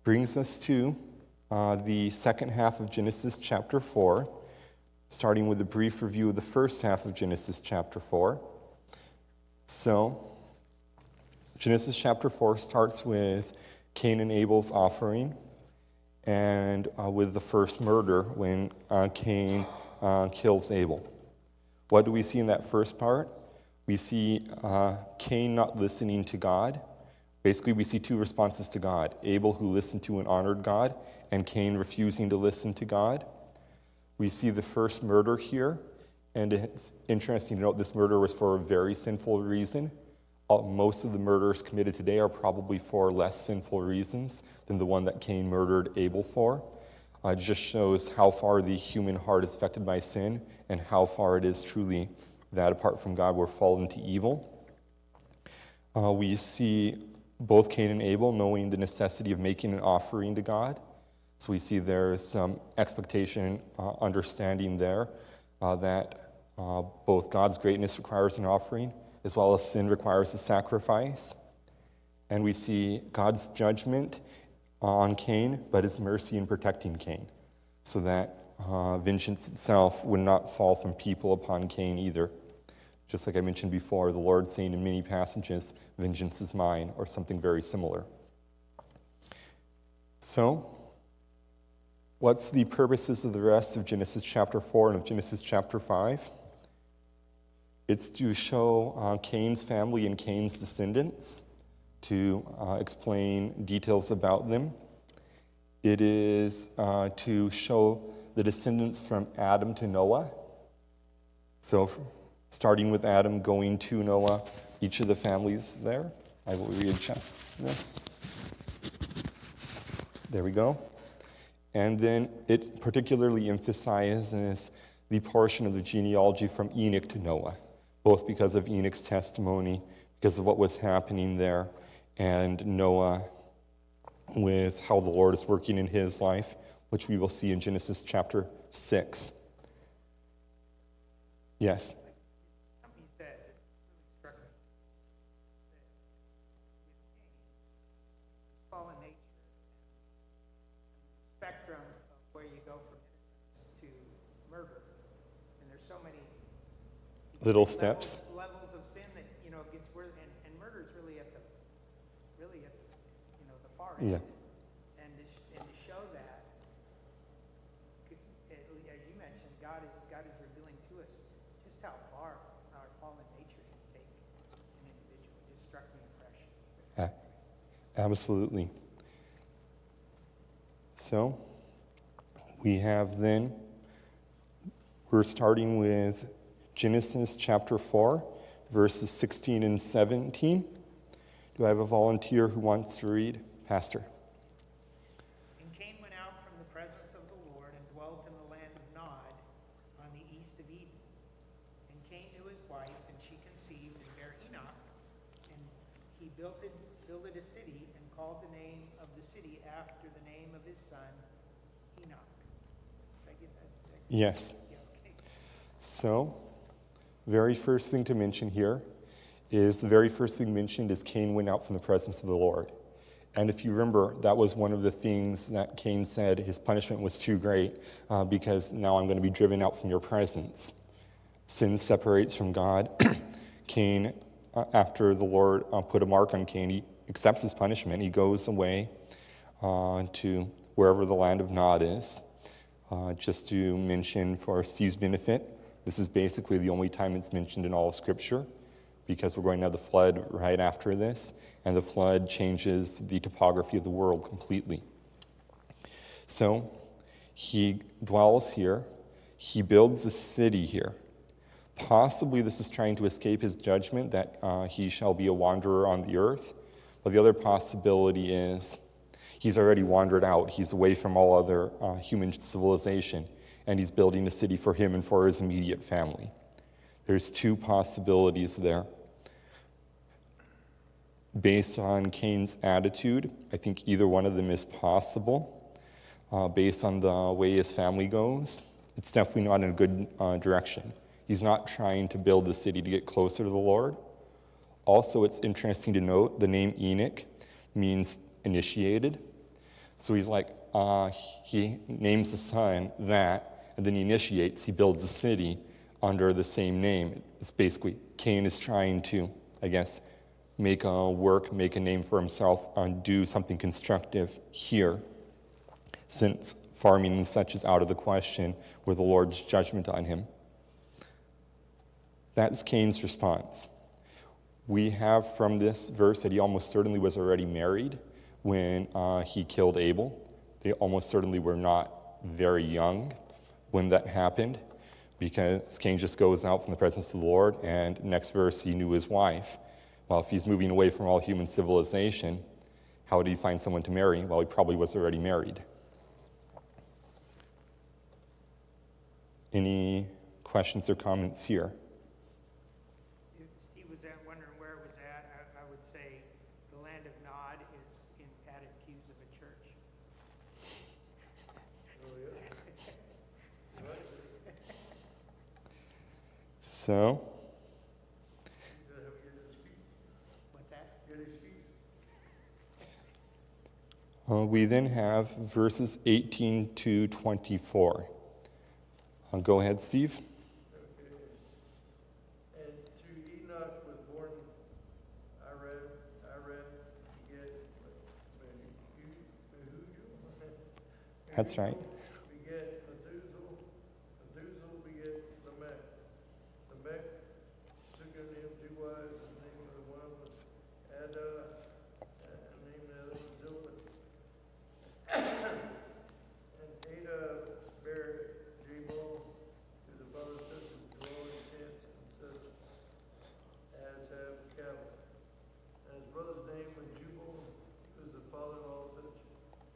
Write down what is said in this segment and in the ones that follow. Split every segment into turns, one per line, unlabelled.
brings us to the second half of Genesis chapter 4, starting with a brief review of the first half of Genesis chapter 4. So, Genesis chapter 4 starts with Cain and Abel's offering, and with the first murder when Cain kills Abel. What do we see in that first part? We see Cain not listening to God. Basically, we see two responses to God. Abel, who listened to and honored God, and Cain refusing to listen to God. We see the first murder here, and it's interesting to note this murder was for a very sinful reason. Most of the murders committed today are probably for less sinful reasons than the one that Cain murdered Abel for. It just shows how far the human heart is affected by sin and how far it is truly that apart from God we're fallen to evil. We see both Cain and Abel knowing the necessity of making an offering to God. So we see there's some expectation, understanding there that both God's greatness requires an offering as well as sin requires a sacrifice. And we see God's judgment on Cain, but his mercy in protecting Cain, so that vengeance itself would not fall from people upon Cain either. Just like I mentioned before, the Lord saying in many passages, vengeance is mine, or something very similar. So, what's the purposes of the rest of Genesis chapter 4 and of Genesis chapter 5? It's to show Cain's family and Cain's descendants, to explain details about them. It is to show the descendants from Adam to Noah. So starting with Adam, going to Noah, each of the families there. I will readjust this. There we go. And then it particularly emphasizes the portion of the genealogy from Enoch to Noah, both because of Enoch's testimony, because of what was happening there, and Noah with how the Lord is working in his life, which we will see in Genesis chapter 6. Yes?
Something you said that really struck me. That fallen nature, and the spectrum of where you go from innocence to murder, and there's so many
Little steps.
Levels of sin that gets worse, and murder is really at the the far end.
Yeah.
And to show that, as you mentioned, God is revealing to us just how far our fallen nature can take an individual. It just struck me afresh.
Absolutely. So, we're starting with Genesis chapter 4, verses 16 and 17. Do I have a volunteer who wants to read? Pastor.
And Cain went out from the presence of the Lord and dwelt in the land of Nod on the east of Eden. And Cain knew his wife, and she conceived and bare Enoch. And he builded a city and called the name of the city after the name of his son, Enoch. Did I get that?
Yes.
Yeah, okay.
So, very first thing to mention here is the very first thing mentioned is Cain went out from the presence of the Lord. And if you remember, that was one of the things that Cain said his punishment was too great because now I'm going to be driven out from your presence. Sin separates from God. Cain, after the Lord put a mark on Cain, he accepts his punishment. He goes away to wherever the land of Nod is. Just to mention for Steve's benefit, this is basically the only time it's mentioned in all of Scripture, because we're going to have the flood right after this, and the flood changes the topography of the world completely. So he dwells here. He builds a city here. Possibly this is trying to escape his judgment that he shall be a wanderer on the earth. But the other possibility is he's already wandered out. He's away from all other human civilization, and he's building a city for him and for his immediate family. There's two possibilities there. Based on Cain's attitude, I think either one of them is possible. Based on the way his family goes, it's definitely not in a good direction. He's not trying to build the city to get closer to the Lord. Also, it's interesting to note the name Enoch means initiated. So he's like, he names the son that, and then he builds a city under the same name. It's basically, Cain is trying to, I guess, make a name for himself, and do something constructive here, since farming and such is out of the question with the Lord's judgment on him. That's Cain's response. We have from this verse that he almost certainly was already married when he killed Abel. They almost certainly were not very young when that happened, because Cain just goes out from the presence of the Lord, and next verse, he knew his wife. Well, if he's moving away from all human civilization, how did he find someone to marry? Well, he probably was already married. Any questions or comments here?
If Steve was wondering where it was at, I would say the land of Nod is at a pews of a church.
So,
What's that?
we then have verses 18 to 24. Go ahead, Steve.
And to Enoch was born Irad, beget Mehujael.
That's right.
Beget Methuselah. Methuselah beget Lamech. Lamech took unto him 2 wives, and named the one Ada, and named the other Zilpah. And Ada bare Jabal, who the father said to dwell in tents and such as have cattle. And his brother's name was Jubal, who is the father of all such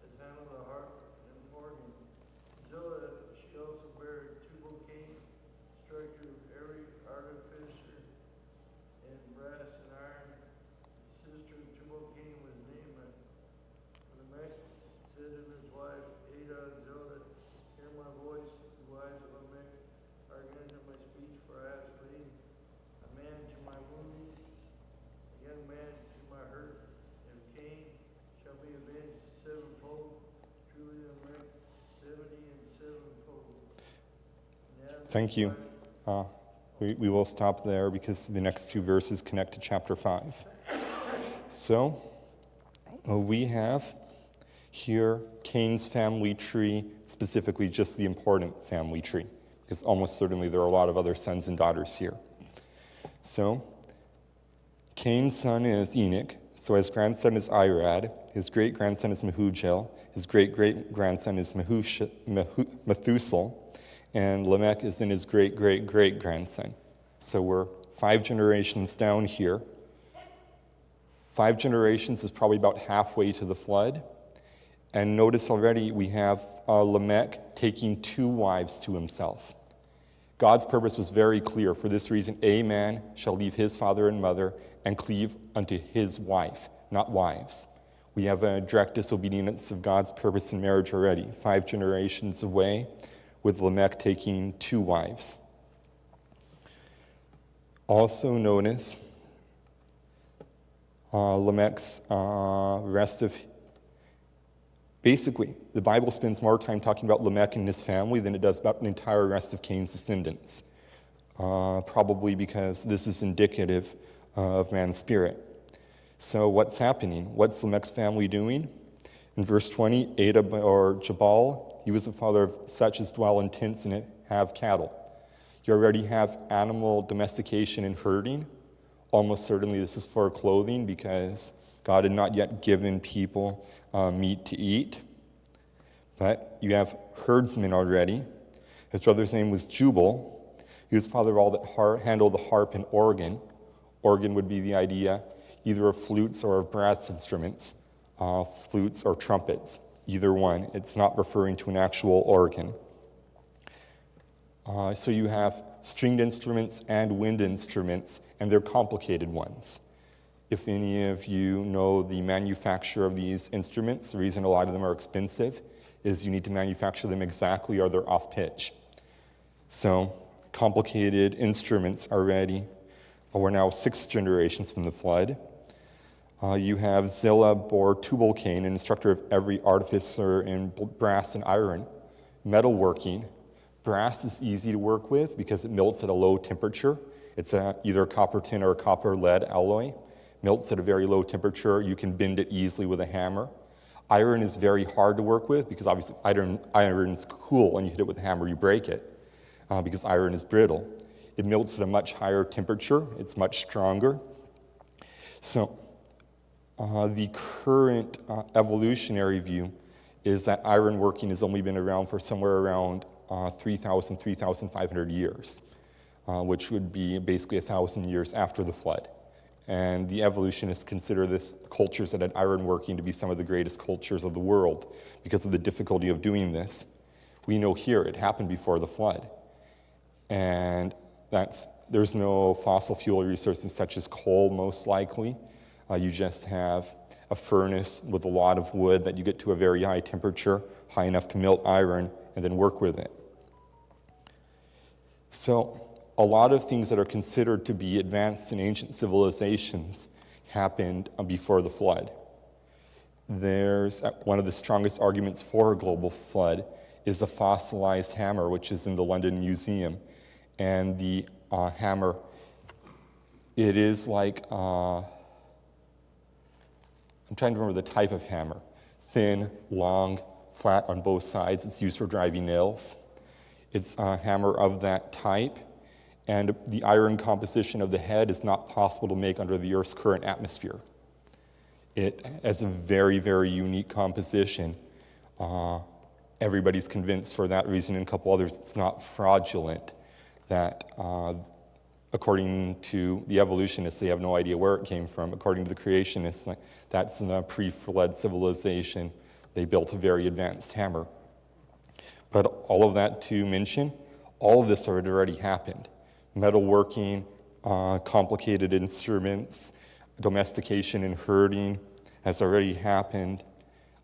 as handle the harp and organ. Zillah, she also bare Tubal-Cain, instructor of every artificer in brass and iron. The sister of Tubal-Cain was Naamah. Lamech said to his wife Ada and Zillah, hear my voice, the wives of Lamech, hearken unto my speech, for I have slain a man to my wounding, a young man to my hurt, and Cain shall be avenged sevenfold, truly Lamech 70 and sevenfold. And as
Thank you. We will stop there because the next 2 verses connect to chapter 5. So, we have here Cain's family tree, specifically just the important family tree, because almost certainly there are a lot of other sons and daughters here. So, Cain's son is Enoch, so his grandson is Irad, his great-grandson is Mehujael, his great-great-grandson is Methuselah, and Lamech is in his great-great-great-grandson. So we're 5 generations down here. 5 generations is probably about halfway to the flood. And notice already we have Lamech taking 2 wives to himself. God's purpose was very clear. For this reason, a man shall leave his father and mother and cleave unto his wife, not wives. We have a direct disobedience of God's purpose in marriage already, 5 generations away, with Lamech taking 2 wives. Also notice Lamech's rest of... Basically, the Bible spends more time talking about Lamech and his family than it does about the entire rest of Cain's descendants, probably because this is indicative of man's spirit. So what's happening? What's Lamech's family doing? In verse 20, Ada or Jabal, he was the father of such as dwell in tents and have cattle. You already have animal domestication and herding. Almost certainly this is for clothing because God had not yet given people meat to eat. But you have herdsmen already. His brother's name was Jubal. He was father of all that handled the harp and organ. Organ would be the idea either of flutes or of brass instruments, flutes or trumpets, either one. It's not referring to an actual organ. So you have stringed instruments and wind instruments, and they're complicated ones. If any of you know the manufacture of these instruments, the reason a lot of them are expensive is you need to manufacture them exactly or they're off pitch. So complicated instruments already. We're now 6 generations from the flood. You have Zillah bore Tubal-Cain, an instructor of every artificer in brass and iron, metalworking. Brass is easy to work with because it melts at a low temperature. It's either a copper tin or a copper lead alloy. Melts at a very low temperature. You can bend it easily with a hammer. Iron is very hard to work with because obviously iron is cool. When you hit it with a hammer, you break it because iron is brittle. It melts at a much higher temperature. It's much stronger. So the current evolutionary view is that iron working has only been around for somewhere around 3,000, 3,500 years, which would be basically 1,000 years after the flood. And the evolutionists consider this cultures that had iron working to be some of the greatest cultures of the world because of the difficulty of doing this. We know here it happened before the flood. And there's no fossil fuel resources such as coal, most likely. You just have a furnace with a lot of wood that you get to a very high temperature, high enough to melt iron, and then work with it. So a lot of things that are considered to be advanced in ancient civilizations happened before the flood. There's one of the strongest arguments for a global flood is a fossilized hammer, which is in the London Museum. And the hammer, it is like, I'm trying to remember the type of hammer. Thin, long, flat on both sides. It's used for driving nails. It's a hammer of that type. And the iron composition of the head is not possible to make under the Earth's current atmosphere. It has a very, very unique composition. Everybody's convinced for that reason and a couple others it's not fraudulent. That according to the evolutionists, they have no idea where it came from. According to the creationists, that's in a pre-flood civilization. They built a very advanced hammer. But all of that to mention, all of this had already happened. Metalworking, complicated instruments, domestication and herding has already happened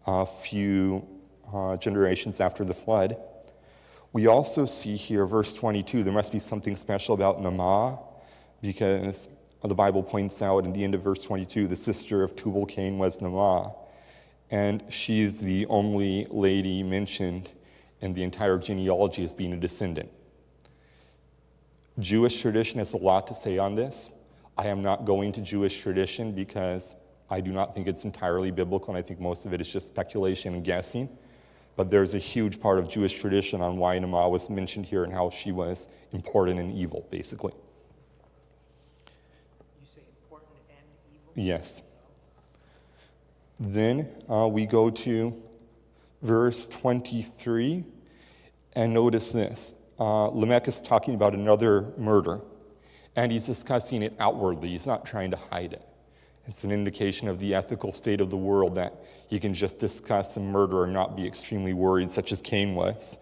a few generations after the flood. We also see here, verse 22, there must be something special about Naamah, because the Bible points out in the end of verse 22, the sister of Tubal-Cain was Naamah, and she's the only lady mentioned in the entire genealogy as being a descendant. Jewish tradition has a lot to say on this. I am not going to Jewish tradition because I do not think it's entirely biblical, and I think most of it is just speculation and guessing. But there's a huge part of Jewish tradition on why Naamah was mentioned here and how she was important and evil, basically.
You say important and evil?
Yes. Then we go to verse 23, and notice this. Lamech is talking about another murder, and he's discussing it outwardly. He's not trying to hide it. It's an indication of the ethical state of the world that he can just discuss a murder and not be extremely worried, such as Cain was.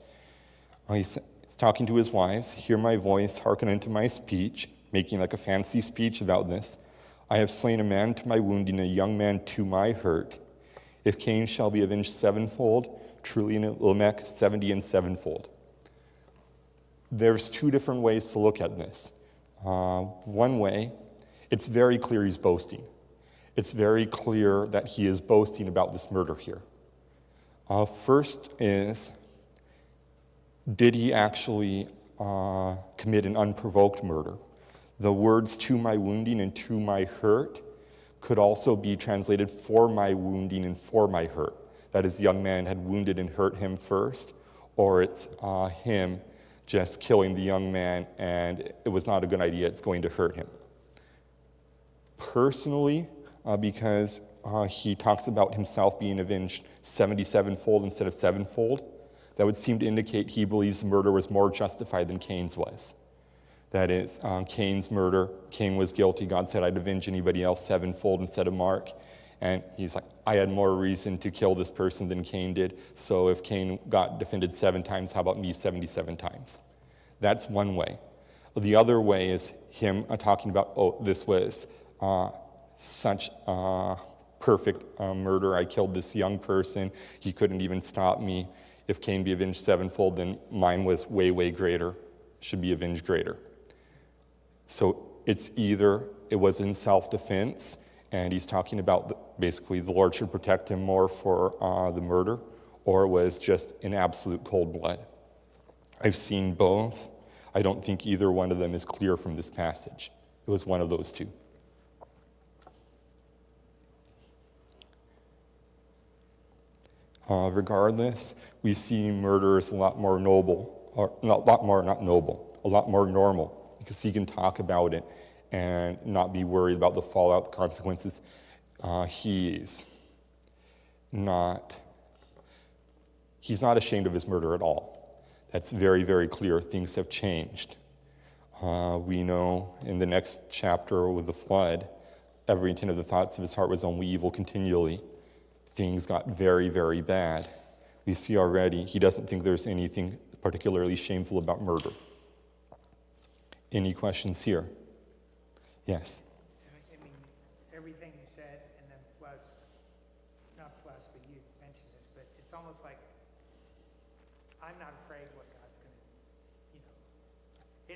He's talking to his wives, hear my voice, hearken unto my speech, making like a fancy speech about this. I have slain a man to my wounding, a young man to my hurt. If Cain shall be avenged sevenfold, truly in Lamech 70 and sevenfold. There's two different ways to look at this. One way, it's very clear he's boasting. It's very clear that he is boasting about this murder here. First is, did he actually commit an unprovoked murder? The words to my wounding and to my hurt could also be translated for my wounding and for my hurt. That is, the young man had wounded and hurt him first, or it's him just killing the young man and it was not a good idea, it's going to hurt him. Personally, because he talks about himself being avenged 77-fold instead of sevenfold, that would seem to indicate he believes the murder was more justified than Cain's was. That is, Cain's murder, Cain was guilty. God said, I'd avenge anybody else sevenfold instead of Mark. And he's like, I had more reason to kill this person than Cain did. So if Cain got defended 7 times, how about me 77 times? That's one way. The other way is him talking about, oh, this was such a perfect murder. I killed this young person. He couldn't even stop me. If Cain be avenged sevenfold, then mine was way, way greater, should be avenged greater. So it's either it was in self-defense and he's talking about basically the Lord should protect him more for the murder, or it was just in absolute cold blood. I've seen both. I don't think either one of them is clear from this passage. It was one of those two. Regardless, we see murder as a lot more noble, or not noble, a lot more normal, because he can talk about it and not be worried about the fallout, the consequences. He's not ashamed of his murder at all. That's very, very clear. Things have changed. We know in the next chapter with the flood, every intent of the thoughts of his heart was only evil continually. Things got very, very bad. We see already he doesn't think there's anything particularly shameful about murder. Any questions here? Yes.
I mean, everything you said, and then not plus, but you mentioned this, but it's almost like I'm not afraid what God's going to,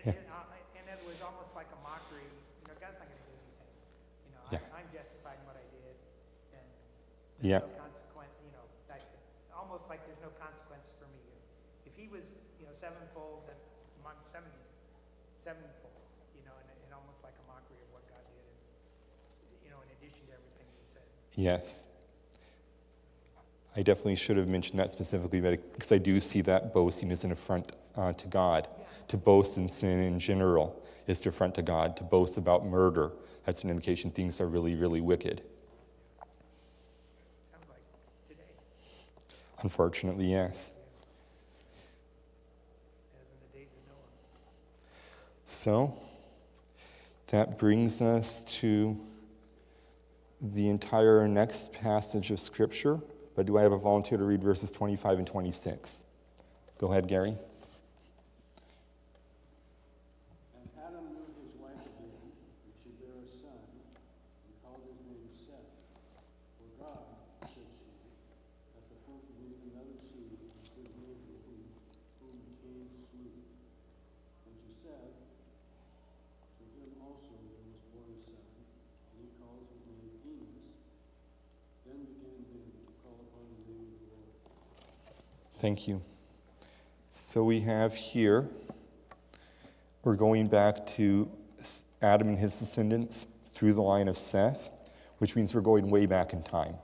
and it was almost like a mockery. God's not going to do anything. I'm justifying what I did, and there's no consequence. Almost like there's no consequence for me. If he was, sevenfold, then I'm 70 sevenfold. And almost like a mockery of what God did. And, in addition to everything you said.
Yes. I definitely should have mentioned that specifically, because I do see that boasting as an affront to God. Yeah. To boast in sin in general is to affront to God. To boast about murder, that's an indication things are really, really wicked.
Sounds like today.
Unfortunately, yes.
As in the days of Noah.
So, that brings us to the entire next passage of Scripture. But do I have a volunteer to read verses 25 and 26? Go ahead, Gary.
And Adam knew his wife again, and she bare a son, and called his name Seth. For God, said she, at the fruit of another seed, and his neighbor whom Cain slew. And to Seth, to him also there was born a son, and he called his name Enos. Then began they to call upon the name of the Lord.
Thank you. So we have here, we're going back to Adam and his descendants through the line of Seth, which means we're going way back in time.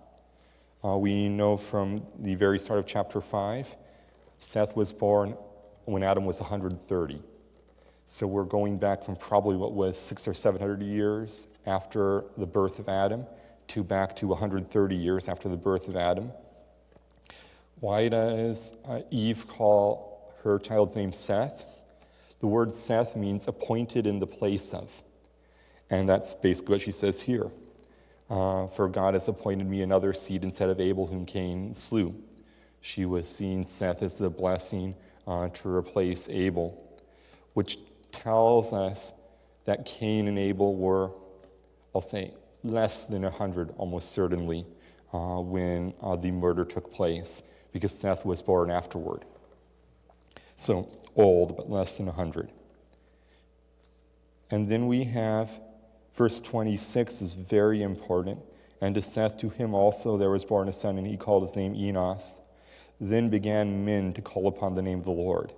We know from the very start of chapter 5, Seth was born when Adam was 130. So we're going back from probably what was 600 or 700 years after the birth of Adam to back to 130 years after the birth of Adam. Why does Eve call her child's name Seth? The word Seth means appointed in the place of. And that's basically what she says here. For God has appointed me another seed instead of Abel, whom Cain slew. She was seeing Seth as the blessing to replace Abel, which tells us that Cain and Abel were, I'll say, less than 100, almost certainly, when the murder took place, because Seth was born afterward. So old, but less than 100. And then we have verse 26 is very important. And to Seth, to him also there was born a son, and he called his name Enos. Then began men to call upon the name of the Lord.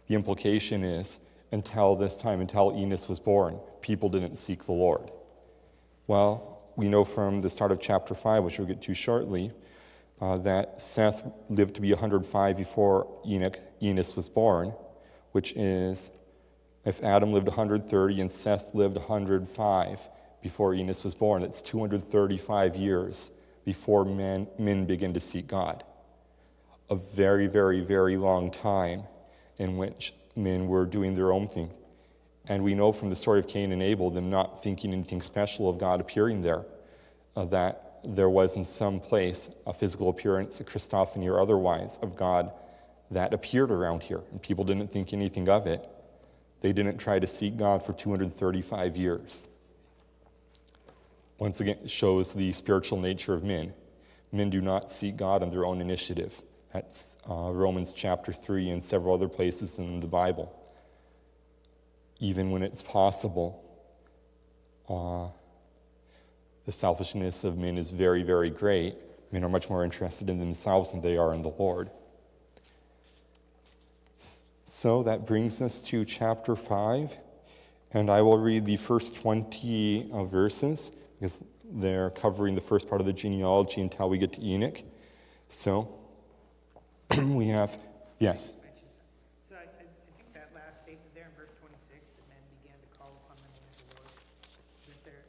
The implication is, until this time, until Enos was born, people didn't seek the Lord. Well, we know from the start of chapter 5, which we'll get to shortly, that Seth lived to be 105 before Enos was born, which is, if Adam lived 130 and Seth lived 105 before Enos was born, that's 235 years before men begin to seek God. A very, very, very long time in which men were doing their own thing. And we know from the story of Cain and Abel, them not thinking anything special of God appearing there, that there was in some place a physical appearance, a Christophany or otherwise, of God that appeared around here. And people didn't think anything of it. They didn't try to seek God for 235 years. Once again, it shows the spiritual nature of men. Men do not seek God on their own initiative. That's Romans chapter 3 and several other places in the Bible. Even when it's possible, the selfishness of men is very, very great. Men are much more interested in themselves than they are in the Lord. So that brings us to chapter 5, and I will read the first 20 verses because they're covering the first part of the genealogy until we get to Enoch. So we have, yes.
mentions that. So I think that last statement there in verse 26, that men began to call upon the name of the Lord, that there,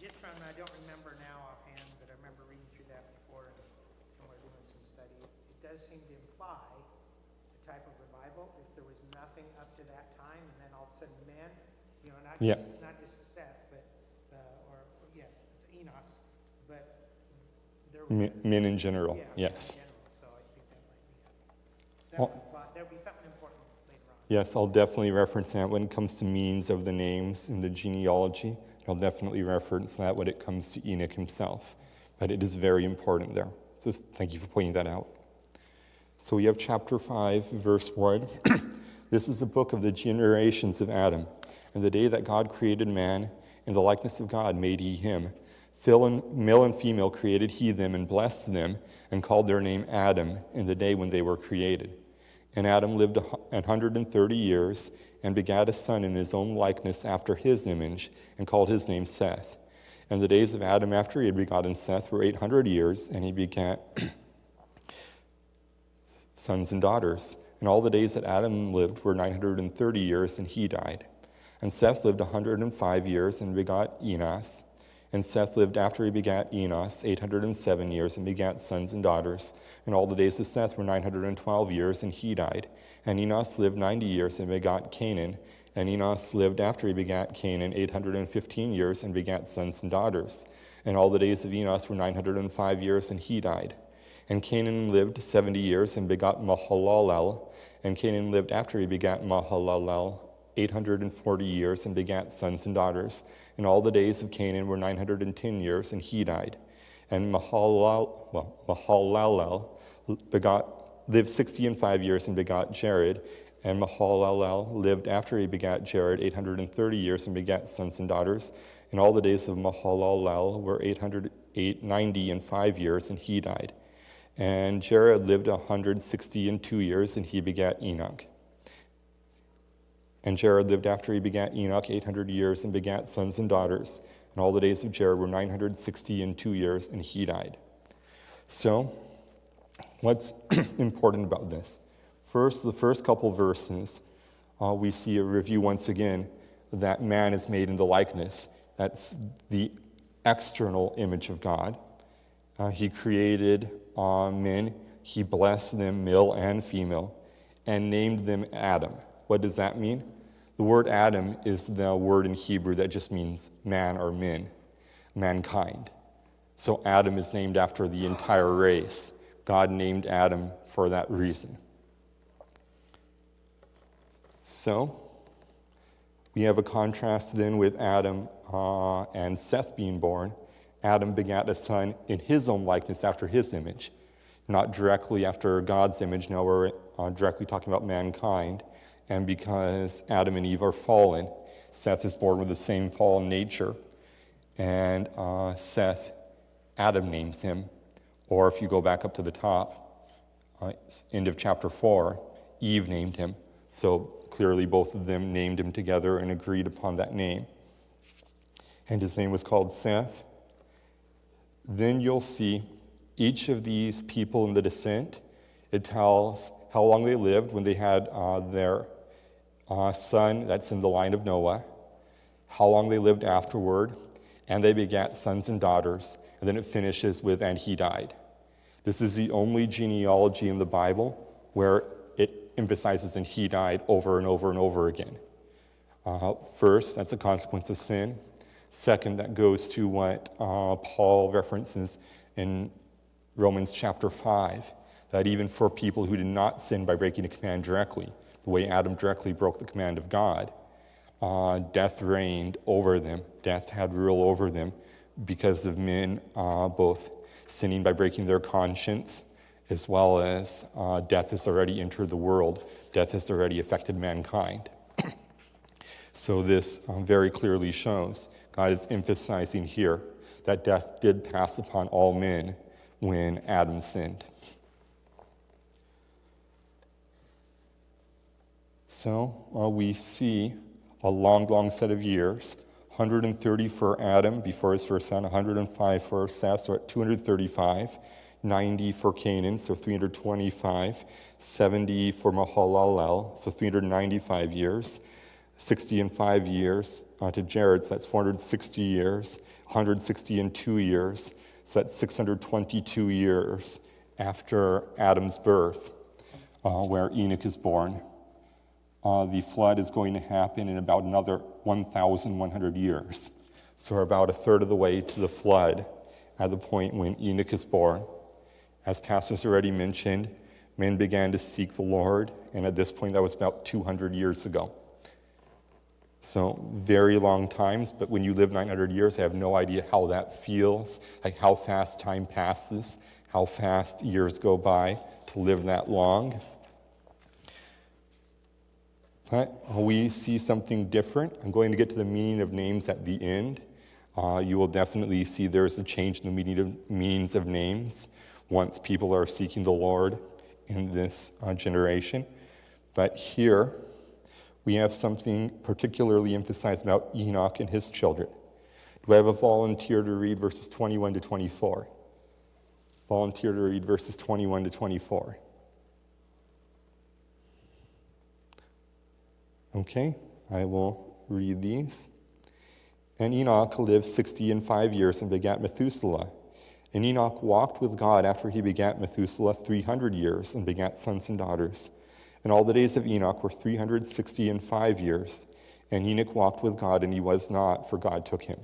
just from, I don't remember now offhand, but I remember reading through that before and somewhere doing some study. It does seem to imply a type of revival if there was nothing up to that time, and then all of a sudden men, not
Yeah.
just Seth, but yes, it's Enos, but there was
Men in general,
yeah,
yes.
in general, so I think that might be there'll be something important later on.
Yes, I'll definitely reference that when it comes to means of the names in the genealogy. I'll definitely reference that when it comes to Enoch himself. But it is very important there. So thank you for pointing that out. So we have chapter 5, verse 1. This is the book of the generations of Adam. In the day that God created man, in the likeness of God made he him. Male and female created he them and blessed them and called their name Adam in the day when they were created. And Adam lived 130 years and begat a son in his own likeness after his image and called his name Seth. And the days of Adam after he had begotten Seth were 800 years, and he begat sons and daughters. And all the days that Adam lived were 930 years, and he died. And Seth lived 105 years and begot Enos. And Seth lived after he begat Enos 807 years and begat sons and daughters. And all the days of Seth were 912 years, and he died. And Enos lived 90 years and begot Canaan. And Enos lived after he begat Canaan 815 years and begat sons and daughters. And all the days of Enos were 905 years, and he died. And Canaan lived 70 years and begot Mahalalel. And Canaan lived after he begat Mahalalel 840 years and begat sons and daughters. And all the days of Canaan were 910 years, and he died. And Mahalalel lived 65 years and begot Jared. And Mahalalel lived after he begat Jared 830 years and begat sons and daughters. And all the days of Mahalalel were 895 years, and he died. And Jared lived 162 years, and he begat Enoch. And Jared lived after he begat Enoch 800 years and begat sons and daughters. And all the days of Jared were 962 years, and he died. So, what's important about this? First, the first couple verses, we see a review once again that man is made in the likeness. That's the external image of God. He created men. He blessed them, male and female, and named them Adam. What does that mean? The word Adam is the word in Hebrew that just means man or men, mankind. So Adam is named after the entire race. God named Adam for that reason. So we have a contrast then with Adam and Seth being born. Adam begat a son in his own likeness after his image, not directly after God's image. Now we're directly talking about mankind. And because Adam and Eve are fallen, Seth is born with the same fallen nature. And Seth, Adam names him. Or if you go back up to the top, end of chapter 4, Eve named him. So clearly both of them named him together and agreed upon that name. And his name was called Seth. Then you'll see each of these people in the descent. It tells how long they lived when they had their son, that's in the line of Noah, how long they lived afterward, and they begat sons and daughters, and then it finishes with, and he died. This is the only genealogy in the Bible where it emphasizes, and he died over and over and over again. First, that's a consequence of sin. Second, that goes to what Paul references in Romans chapter 5, that even for people who did not sin by breaking a command directly, the way Adam directly broke the command of God, death reigned over them. Death had rule over them because of men both sinning by breaking their conscience, as well as death has already entered the world. Death has already affected mankind. So this very clearly shows God is emphasizing here that death did pass upon all men when Adam sinned. So we see a long set of years, 130 for Adam before his first son, 105 for Seth, so at 235, 90 for Canaan, so 325, 70 for Mahalalel, so 395 years, 60 and 5 years to Jared, so that's 460 years, 160 and 2 years, so that's 622 years after Adam's birth, where Enoch is born. The flood is going to happen in about another 1,100 years. So we're about a third of the way to the flood at the point when Enoch is born. As pastors already mentioned, men began to seek the Lord, and at this point that was about 200 years ago. So very long times, but when you live 900 years, I have no idea how that feels, like how fast time passes, how fast years go by to live that long. But we see something different. I'm going to get to the meaning of names at the end. You will definitely see there's a change in the meanings of names once people are seeking the Lord in this generation. But here, we have something particularly emphasized about Enoch and his children. Do I have a volunteer to read verses 21 to 24? Volunteer to read verses 21 to 24. Okay, I will read these. And Enoch lived 60 and 5 years and begat Methuselah. And Enoch walked with God after he begat Methuselah 300 years and begat sons and daughters. And all the days of Enoch were 360 and 5 years. And Enoch walked with God, and he was not, for God took him.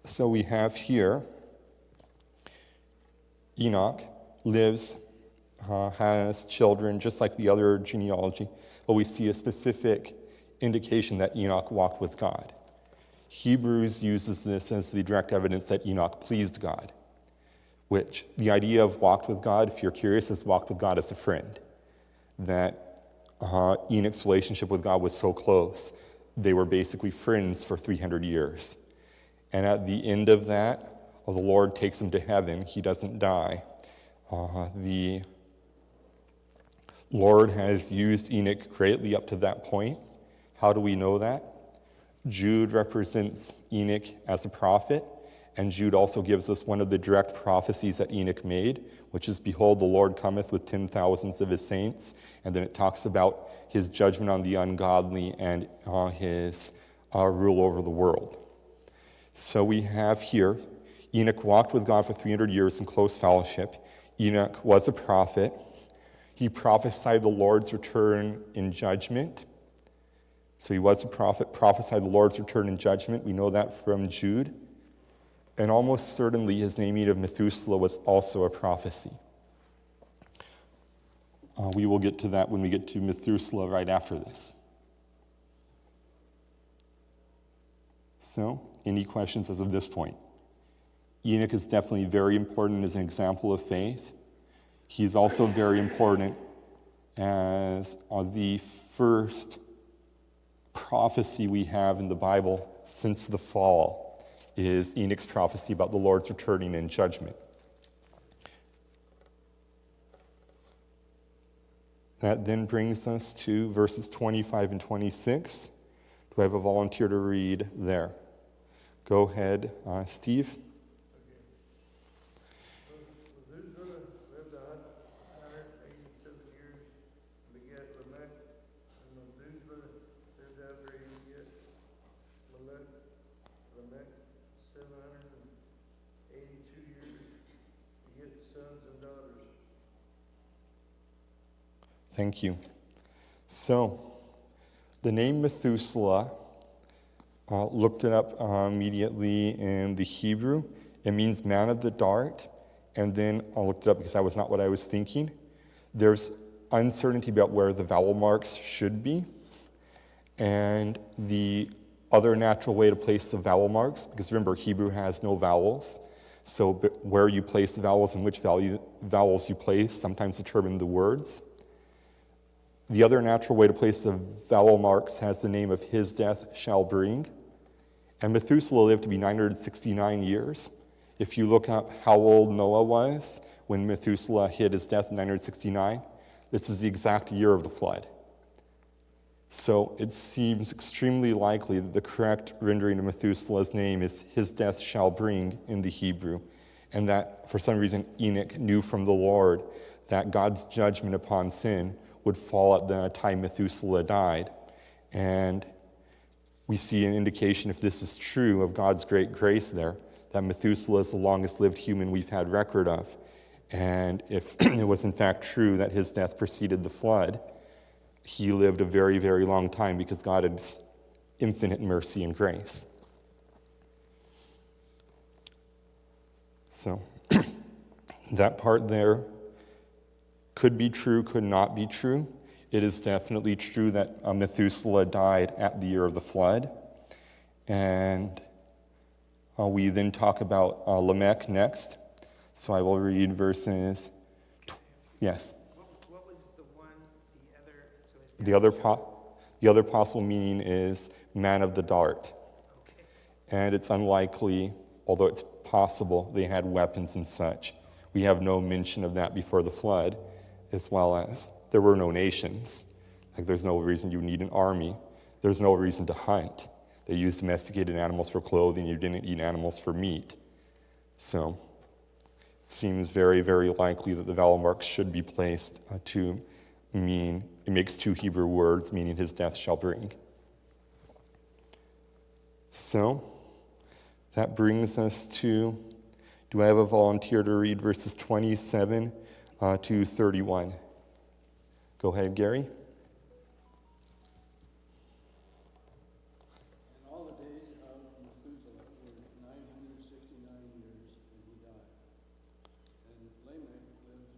So we have here, Enoch lives, has children, just like the other genealogy, but we see a specific indication that Enoch walked with God. Hebrews uses this as the direct evidence that Enoch pleased God, which the idea of walked with God, if you're curious, is walked with God as a friend. That Enoch's relationship with God was so close, they were basically friends for 300 years. And at the end of that, the Lord takes him to heaven. He doesn't die. The Lord has used Enoch greatly up to that point. How do we know that? Jude represents Enoch as a prophet, and Jude also gives us one of the direct prophecies that Enoch made, which is, "Behold, the Lord cometh with 10,000s of his saints," and then it talks about his judgment on the ungodly and his rule over the world. So we have here, Enoch walked with God for 300 years in close fellowship. Enoch was a prophet. He prophesied the Lord's return in judgment. So he was a prophet, prophesied the Lord's return in judgment. We know that from Jude. And almost certainly his naming of Methuselah was also a prophecy. We will get to that when we get to Methuselah right after this. So, any questions as of this point? Enoch is definitely very important as an example of faith. He's also very important as the first prophecy we have in the Bible since the fall is Enoch's prophecy about the Lord's returning in judgment. That then brings us to verses 25 and 26. Do I have a volunteer to read there? Go ahead, Steve.
Methuselah lived 187 years and begat Lamech. And Methuselah lived after he begat Lamech 782 years, begat sons and daughters.
Thank you. So, the name Methuselah, looked it up immediately in the Hebrew. It means man of the dart, and then I looked it up because that was not what I was thinking. There's uncertainty about where the vowel marks should be, and the other natural way to place the vowel marks, because remember, Hebrew has no vowels, so where you place the vowels and which vowels you place sometimes determine the words. The other natural way to place the vowel marks has the name of his death shall bring. And Methuselah lived to be 969 years. If you look up how old Noah was when Methuselah hit his death in 969, this is the exact year of the flood. So it seems extremely likely that the correct rendering of Methuselah's name is his death shall bring in the Hebrew, and that for some reason Enoch knew from the Lord that God's judgment upon sin would fall at the time Methuselah died. And we see an indication, if this is true, of God's great grace there, that Methuselah is the longest lived human we've had record of. And if it was in fact true that his death preceded the flood, he lived a very, very long time because God had infinite mercy and grace. So that part there could be true, could not be true. It is definitely true that Methuselah died at the year of the flood. And we then talk about Lamech next. So I will read verses, yes.
What was the one, the other,
The other possible meaning is man of the dart.
okay.
And it's unlikely, although it's possible, they had weapons and such. We have no mention of that before the flood, as well as there were no nations. Like there's no reason you need an army. There's no reason to hunt. They used domesticated animals for clothing. You didn't eat animals for meat. So it seems very, very likely that the vowel marks should be placed to mean, it makes two Hebrew words, meaning his death shall bring. So that brings us to, do I have a volunteer to read verses 27 to 31? Go ahead, Gary.
And all the days of Methuselah were 969 years, and he died. And Lamech lived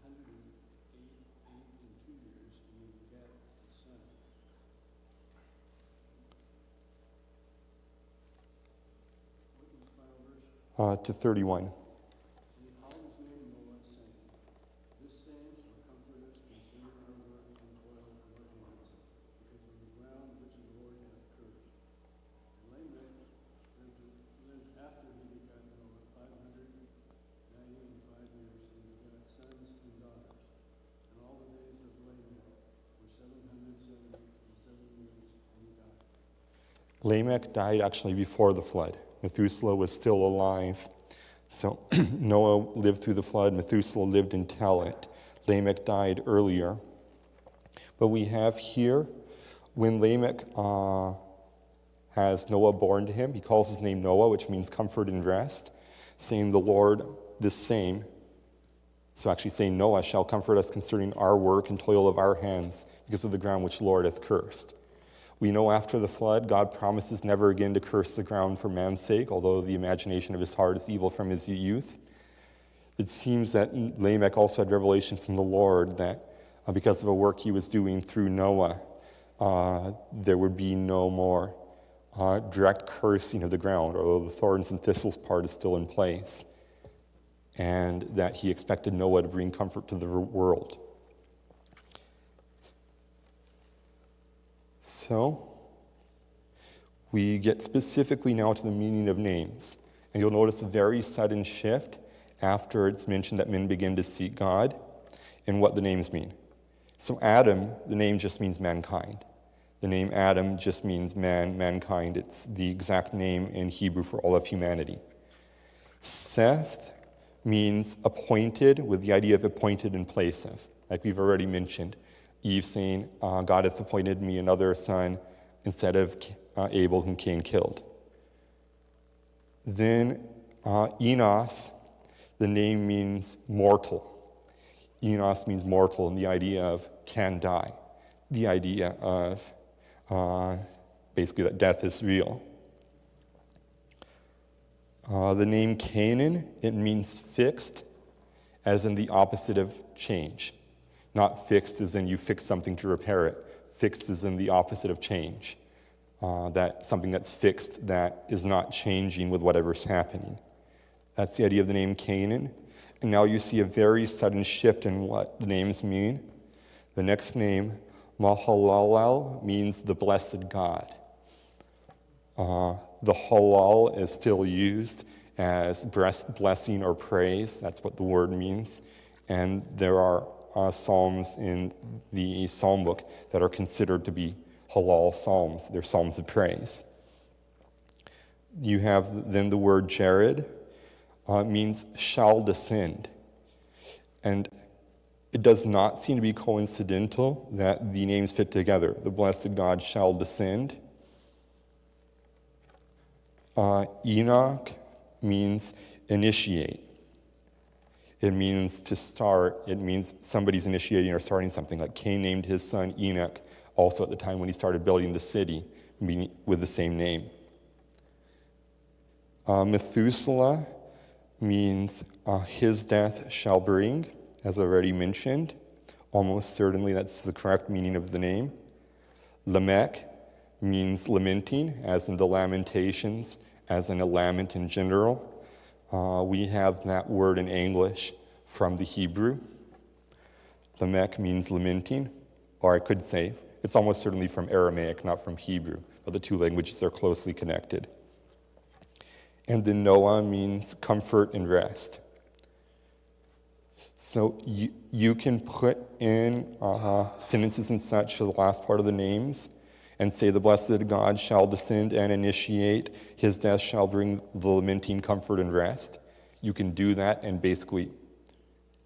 108 and 2 years, and he begat a son. What was the final verse?
To 31.
And he called his name Noah, saying, This same shall comfort us concerning our work and toil of our hands, because of the ground which the Lord hath cursed. And Lamech lived after he begat Noah 595 years, and begat sons and daughters. And all the days of Lamech were 777 years, and he died.
Lamech died actually before the flood. Methuselah was still alive. So Noah lived through the flood. Methuselah lived until it. Lamech died earlier. But we have here, when Lamech has Noah born to him, he calls his name Noah, which means comfort and rest, saying the Lord the same. So actually saying Noah shall comfort us concerning our work and toil of our hands because of the ground which the Lord hath cursed. We know after the flood, God promises never again to curse the ground for man's sake, although the imagination of his heart is evil from his youth. It seems that Lamech also had revelation from the Lord that because of a work he was doing through Noah, there would be no more direct cursing of the ground, although the thorns and thistles part is still in place, and that he expected Noah to bring comfort to the world. So, we get specifically now to the meaning of names. And you'll notice a very sudden shift after it's mentioned that men begin to seek God and what the names mean. So Adam, the name just means mankind. The name Adam just means man, mankind. It's the exact name in Hebrew for all of humanity. Seth means appointed, with the idea of appointed in place of, like we've already mentioned. Eve saying, God hath appointed me another son instead of Abel whom Cain killed. Then Enos, the name means mortal. Enos means mortal, and the idea of can die. The idea of basically that death is real. The name Canaan, it means fixed, as in the opposite of change. Not fixed as in you fix something to repair it. Fixed as in the opposite of change. That something that's fixed that is not changing with whatever's happening. That's the idea of the name Canaan. And now you see a very sudden shift in what the names mean. The next name, Mahalalel, means the blessed God. The halal is still used as blessing or praise. That's what the word means. And there are psalms in the psalm book that are considered to be halal psalms. They're psalms of praise. You have then the word Jared, means shall descend. And it does not seem to be coincidental that the names fit together. The blessed God shall descend. Enoch means initiate. It means to start. It means somebody's initiating or starting something. Like Cain named his son Enoch also at the time when he started building the city, meaning with the same name. Methuselah means his death shall bring, as already mentioned. Almost certainly that's the correct meaning of the name. Lamech means lamenting, as in the Lamentations, as in a lament in general. We have that word in English from the Hebrew. Lamech means lamenting, or I could say it's almost certainly from Aramaic, not from Hebrew, but the two languages are closely connected. And then Noah means comfort and rest. So you can put in sentences and such to the last part of the names and say, the blessed God shall descend and initiate, his death shall bring the lamenting comfort and rest. You can do that and basically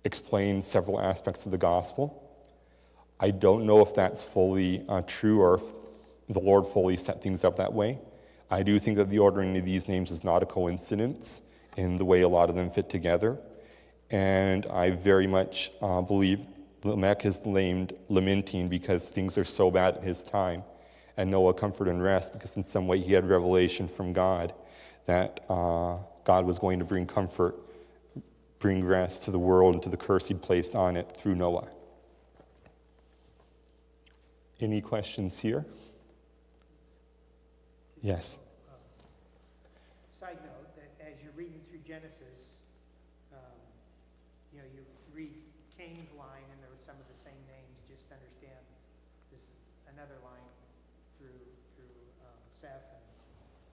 explain several aspects of the gospel. I don't know if that's fully true or if the Lord fully set things up that way. I do think that the ordering of these names is not a coincidence in the way a lot of them fit together. And I very much believe Lamech is named lamenting because things are so bad at his time. And Noah comfort and rest because in some way he had revelation from God that God was going to bring comfort, bring rest to the world and to the curse he'd placed on it through Noah. Any questions here? Yes.
Side note, that as you're reading through Genesis, you read Cain's line and there were some of the same names, just understand this is another line through Seth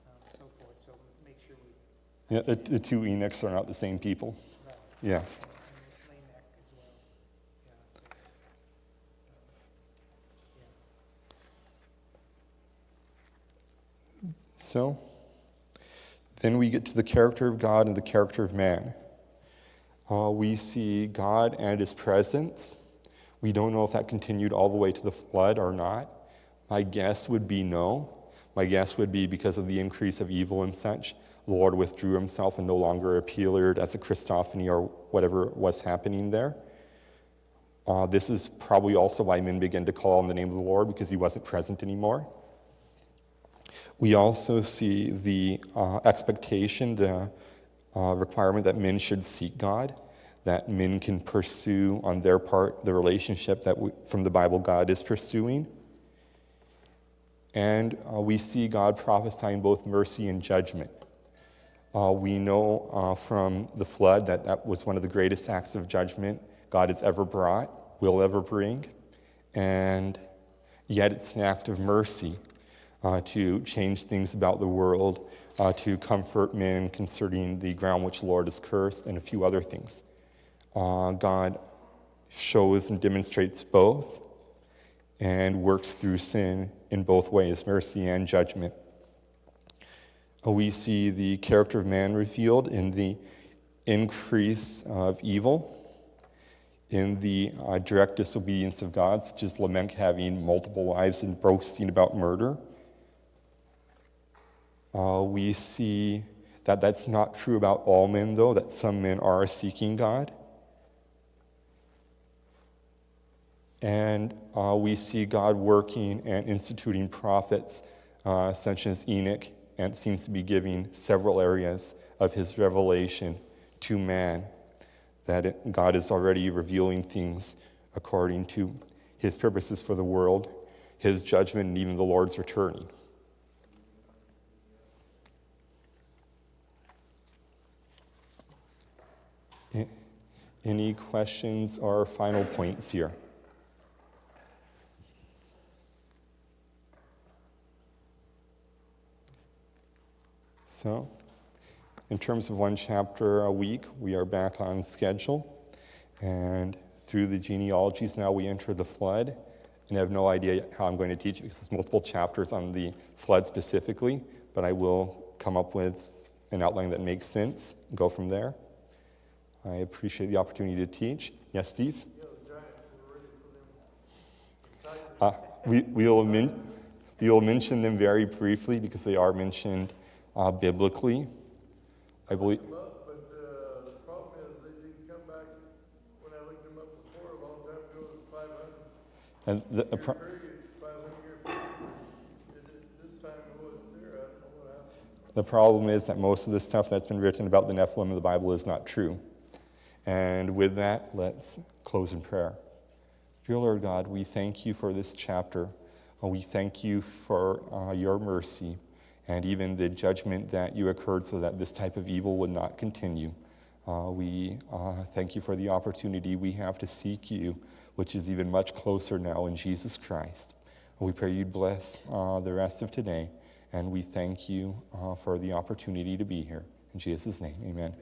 and so forth, so make sure we...
Yeah, the two Enochs are not the same people.
Right.
Yes.
And this Lamech as well. Yeah.
So, then we get to the character of God and the character of man. We see God and his presence. We don't know if that continued all the way to the flood or not. My guess would be no. My guess would be because of the increase of evil and such, the Lord withdrew himself and no longer appeared as a Christophany or whatever was happening there. This is probably also why men began to call on the name of the Lord, because he wasn't present anymore. We also see the expectation, the requirement that men should seek God, that men can pursue on their part the relationship that from the Bible God is pursuing. And we see God prophesying both mercy and judgment. We know from the flood that was one of the greatest acts of judgment God has ever brought, will ever bring. And yet it's an act of mercy to change things about the world, to comfort men concerning the ground which the Lord has cursed, and a few other things. God shows and demonstrates both and works through sin in both ways, mercy and judgment. We see the character of man revealed in the increase of evil, in the direct disobedience of God, such as Lamech having multiple wives and boasting about murder. We see that that's not true about all men, though, that some men are seeking God. And we see God working and instituting prophets such as Enoch, and seems to be giving several areas of his revelation to man, that God is already revealing things according to his purposes for the world, his judgment, and even the Lord's returning. Any questions or final points here? So, in terms of one chapter a week, we are back on schedule. And through the genealogies now we enter the flood. And I have no idea how I'm going to teach it because there's multiple chapters on the flood specifically, but I will come up with an outline that makes sense and go from there. I appreciate the opportunity to teach. Yes, Steve?
You know, the Giants were ready for them.
We will mention them very briefly because they are mentioned biblically. I believe.
Them up, but the problem is they didn't come back when I looked them up before, a long time ago, it was 500
And the,
year period, 500 year period. This time it wasn't there, I don't know what happened.
the problem is that most of the stuff that's been written about the Nephilim in the Bible is not true. And with that, let's close in prayer. Dear Lord God, we thank you for this chapter. We thank you for your mercy and even the judgment that you occurred so that this type of evil would not continue. We thank you for the opportunity we have to seek you, which is even much closer now in Jesus Christ. We pray you'd bless the rest of today, and we thank you for the opportunity to be here. In Jesus' name, amen.